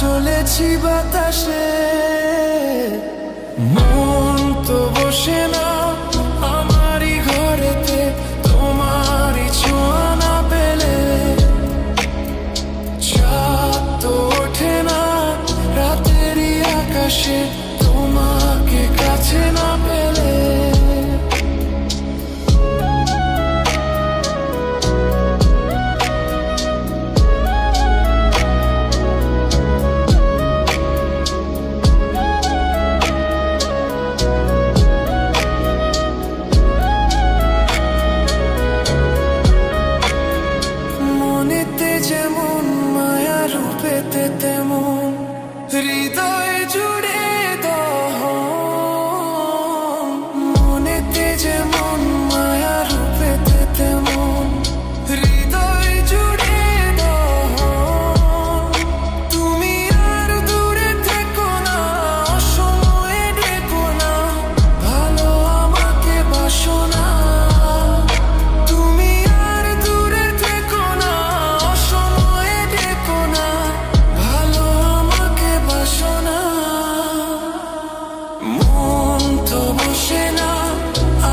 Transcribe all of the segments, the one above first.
চলেছি বাতাসে। মন তো বসে না আমারই ঘরেতে, তোমারই ছোঁয়া না পেলে। চাঁদ তো ওঠে না রাতেরই আকাশে, তোমাকে কাছে না পেলে। মনেতে যেমন মায়া, রূপেতে তেমন হৃদয় জুড়ে দহন। মনেতে যেমন মায়া, রূপেতে তেমন হৃদয় জুড়ে দহন। তুমি আর দূরে থেকো না, অসময়ে ডেকো না, ভালো আমাকে বাসো না। তুমি আর দূরে থেকো না, অসময়ে ডেকো না, ভালো আমাকে বাসো না। মন তো বসে না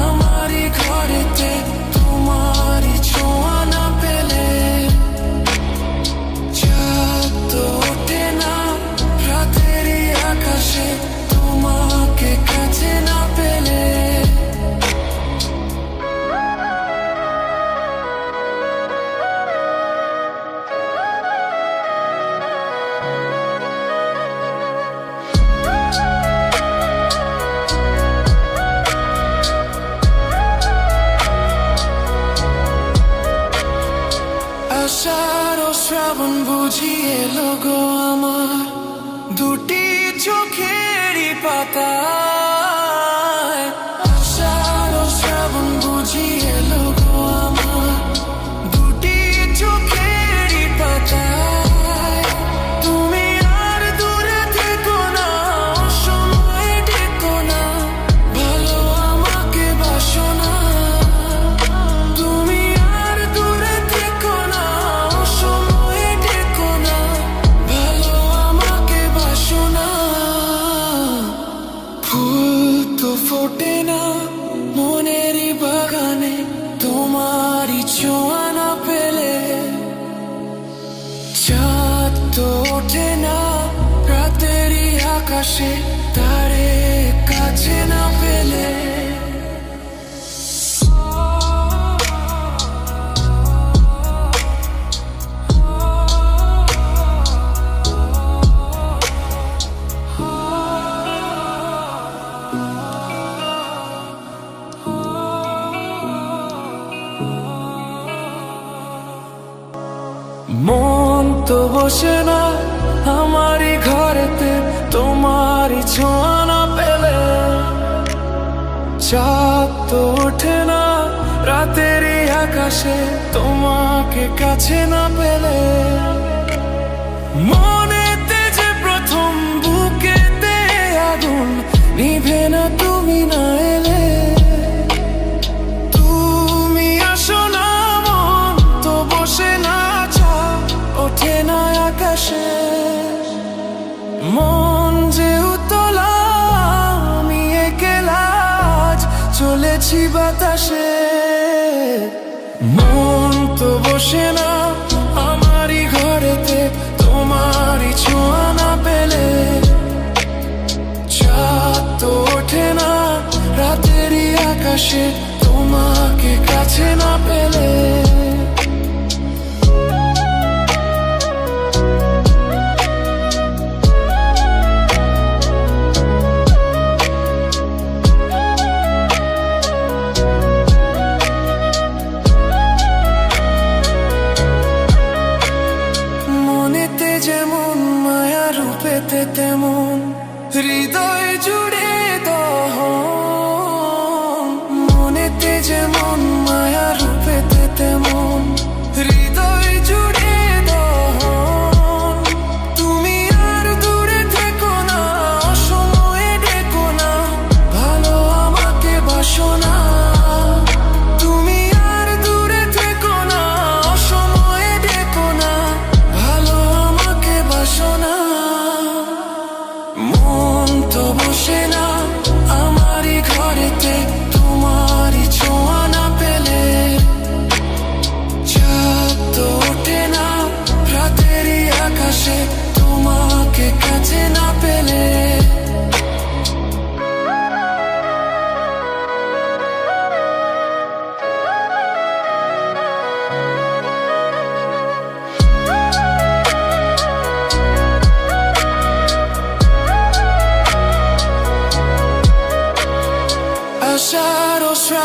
আমারই ঘরেতে, তোমারই ছোঁয়া না পেলে। চাঁদ তো ওঠে না রাতেরই আকাশে, তোমাকে কাছে না পেলে। আষাঢ় ও শ্রাবণ বুঝি এলো গো আমার, দুটি চোখেরই পাতায়। আষাঢ় ও শ্রাবণ বুঝি এলো গো আমার, দুটি চোখেরই পাতায়। তুমি আর দূরে থেকো না, অসময়ে ডেকো না, ভালো আমাকে বাসো না। তুমি আর দূরে থেকো না, অসময়ে ডেকো না, ভালো আমাকে বাসো না। ফুল তো ফোটে না মনেরই বাগানে, তোমারই ছোঁয়া না পেলে। চাঁদ তো ওঠে না রাতেরই আকাশে, তারে কাছে না পেলে। মন তো বসে না আমারই ঘরেতে, তোমারই ছোঁয়া না পেলে। চাঁদ তো ওঠে না রাতেরই আকাশে, তোমাকে কাছে না পেলে। মনেতে যে প্রথম বুকেতে আগুন, নিভে না তুমি না এলে। তুমি আসো না, মন তো বসে না, ওঠে না আকাশে। মন যে উতলা, আমি একলা আজ চলেছি বাতাসে। মন তো বসে না আমারই ঘরেতে, তোমারই ছোঁয়া না পেলে। চাঁদ তো ওঠে না রাতেরই আকাশে, তোমাকে কাছে না পেলে। মনেতে যেমন মায়া, রূপেতে তেমন হৃদয় জুড়ে দহন। মনেতে যেমন মায়া, রূপেতে তেমন হৃদয় জুড়ে দহন। তুমি আর দূরে থেকো না, অসময়ে ডেকো না, ভালো আমাকে বাসো না। তুমি আর দূরে থেকো না, অসময়ে ডেকো না, ভালো আমাকে বাসো না।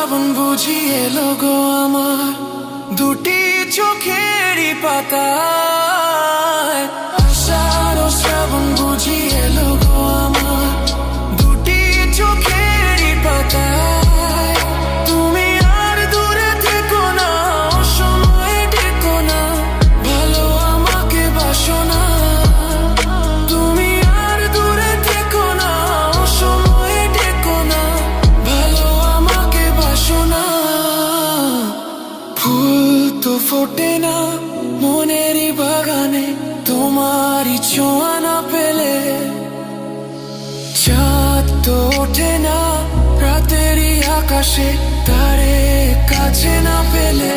শ্রাবণ বুঝি এলো গো আমার দুটি চোখেরই পাতায়। আষাঢ় শ্রাবণ বুঝি এলো গো আমার দুটি চোখেরই পাতায়। তুমি আর দূরে থেকো না, অসময়ে ডেকো না, ভালো আমাকে বাসো না। তুমি আর দূরে থেকো না, অসময়ে ডেকো না, ভালো আমাকে বাসো না। ফুল তো ফোটে না মনেরই বাগানে তোমারই ছোঁয়া না পেলে, চাঁদ তো ওঠে না রাতেরই আকাশে তারে কাছে না পেলে।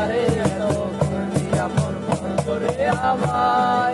আরে এত করলি আমর মন করে আমার